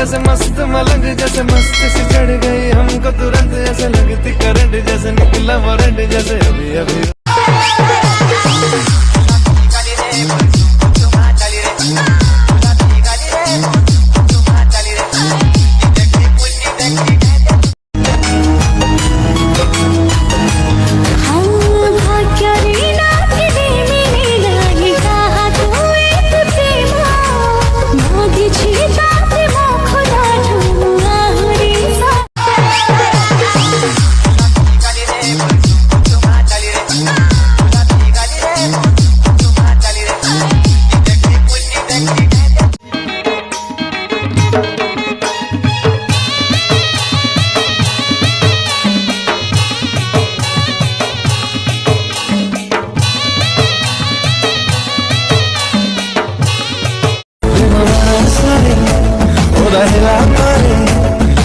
जैसे मस्त मलंग जैसे मस्त सी चढ़ गई हमको तुरंत, ऐसे लगती करंट जैसे निकला वारंट जैसे अभी अभी।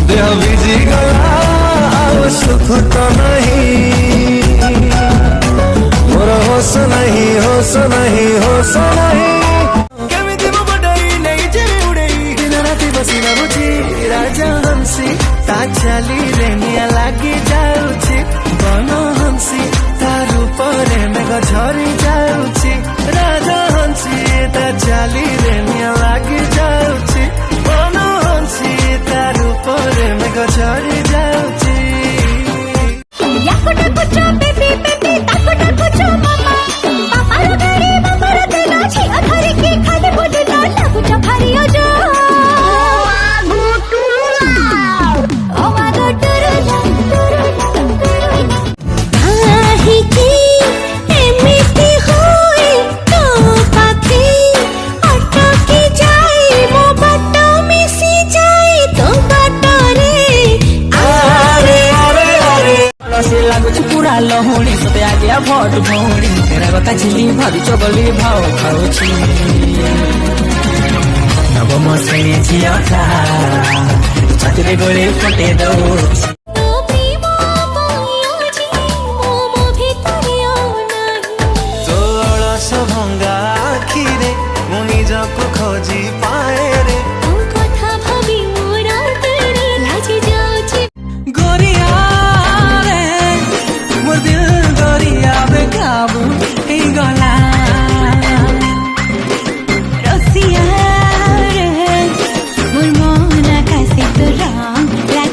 देह बीजी गला अब सुख तो नहीं, मोर होश नहीं होश नहीं होश नहीं। केमिति मो बडई नहीं जेबे उड़ई दिन राति बसी भाबुची राजा हंसी ता चाली रे निया लागी जाउची, बन हंसी ता रूप रे मेघ झरी जाउची। राजा हंसी ता चाली रे निया लागी जाउची, बन हंसी ता रूप रे मेघ झरी जाउची। याकुट कुचो बेबी बेबी ताकुट कुचो मामा पापा रो गरी बाबा रो दिला छी अधरी की खाली बुझ ना लागु छ भारी अजो ओ मा गटुरु काहे की एमिति होई तो पाखे अटकी जाई मो बाटो मिसी जाई तो बाटो रे अरे अरे अरे से लागुच पूरा लहुणी सते आगे भट भौणी तेरा कथा छिली भारी चगली भाव खाउछि नवम श्रेणी झिया छातीरे गोले फटे दौ।